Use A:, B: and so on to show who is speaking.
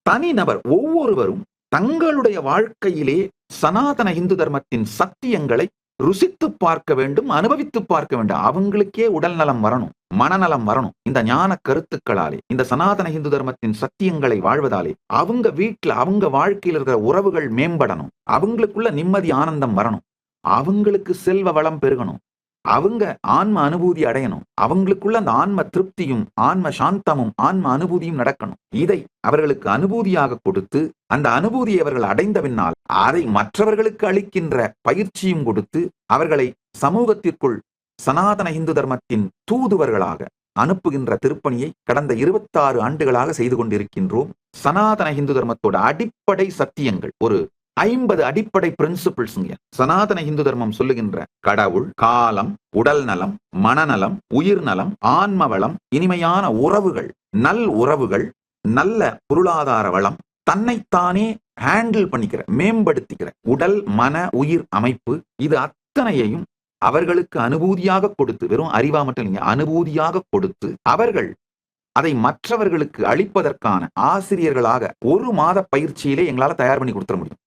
A: தனிநபர் ஒவ்வொருவரும் தங்களுடைய வாழ்க்கையிலே சனாதன இந்து தர்மத்தின் சத்தியங்களை ருசித்து பார்க்க வேண்டும், அனுபவித்து பார்க்க வேண்டும். அவங்களுக்கே உடல் நலம் வரணும், மனநலம் வரணும். இந்த ஞான கருத்துக்களாலே, இந்த சனாதன இந்து தர்மத்தின் சத்தியங்களை வாழ்வதாலே அவங்க வீட்டுல, அவங்க வாழ்க்கையில் இருக்கிற உறவுகள் மேம்படணும், அவங்களுக்குள்ள நிம்மதி ஆனந்தம் வரணும், அவங்களுக்கு செல்வ வளம் பெருகணும், அவங்க ஆன்ம அனுபூதி அடையணும், அவங்களுக்குள்ள அந்த ஆன்ம திருப்தியும் ஆன்ம சாந்தமும் ஆன்ம அனுபூதியும் நடக்கணும். இதை அவர்களுக்கு அனுபூதியாக கொடுத்து, அந்த அனுபூதியை அவர்கள் அடைந்த பின்னால் அதை மற்றவர்களுக்கு அளிக்கின்ற பயிற்சியும் கொடுத்து அவர்களை சமூகத்திற்குள் சனாதன இந்து தர்மத்தின் தூதுவர்களாக அனுப்புகின்ற திருப்பணியை கடந்த 26 ஆண்டுகளாக செய்து கொண்டிருக்கின்றோம். சனாதன இந்து தர்மத்தோட அடிப்படை சத்தியங்கள், ஒரு 50 அடிப்படை பிரின்சிபிள்ஸ் சனாதன இந்து தர்மம் சொல்லுகின்ற கடவுள், காலம், உடல் நலம், மனநலம், உயிர் நலம், ஆன்ம வளம், இனிமையான உறவுகள், நல் உறவுகள், நல்ல பொருளாதார வளம், தன்னைத்தானே ஹேண்டில் பண்ணிக்கிற, மேம்படுத்திக்கிற உடல் மன உயிர் அமைப்பு, இது அத்தனையையும் அவர்களுக்கு அனுபூதியாக கொடுத்து, வெறும் அறிவா மட்டும் இல்லைங்க, அனுபூதியாக கொடுத்து அவர்கள் அதை மற்றவர்களுக்கு அளிப்பதற்கான ஆசிரியர்களாக 1 மாத பயிற்சியிலே எங்களால தயார் பண்ணி கொடுத்துட முடியும்.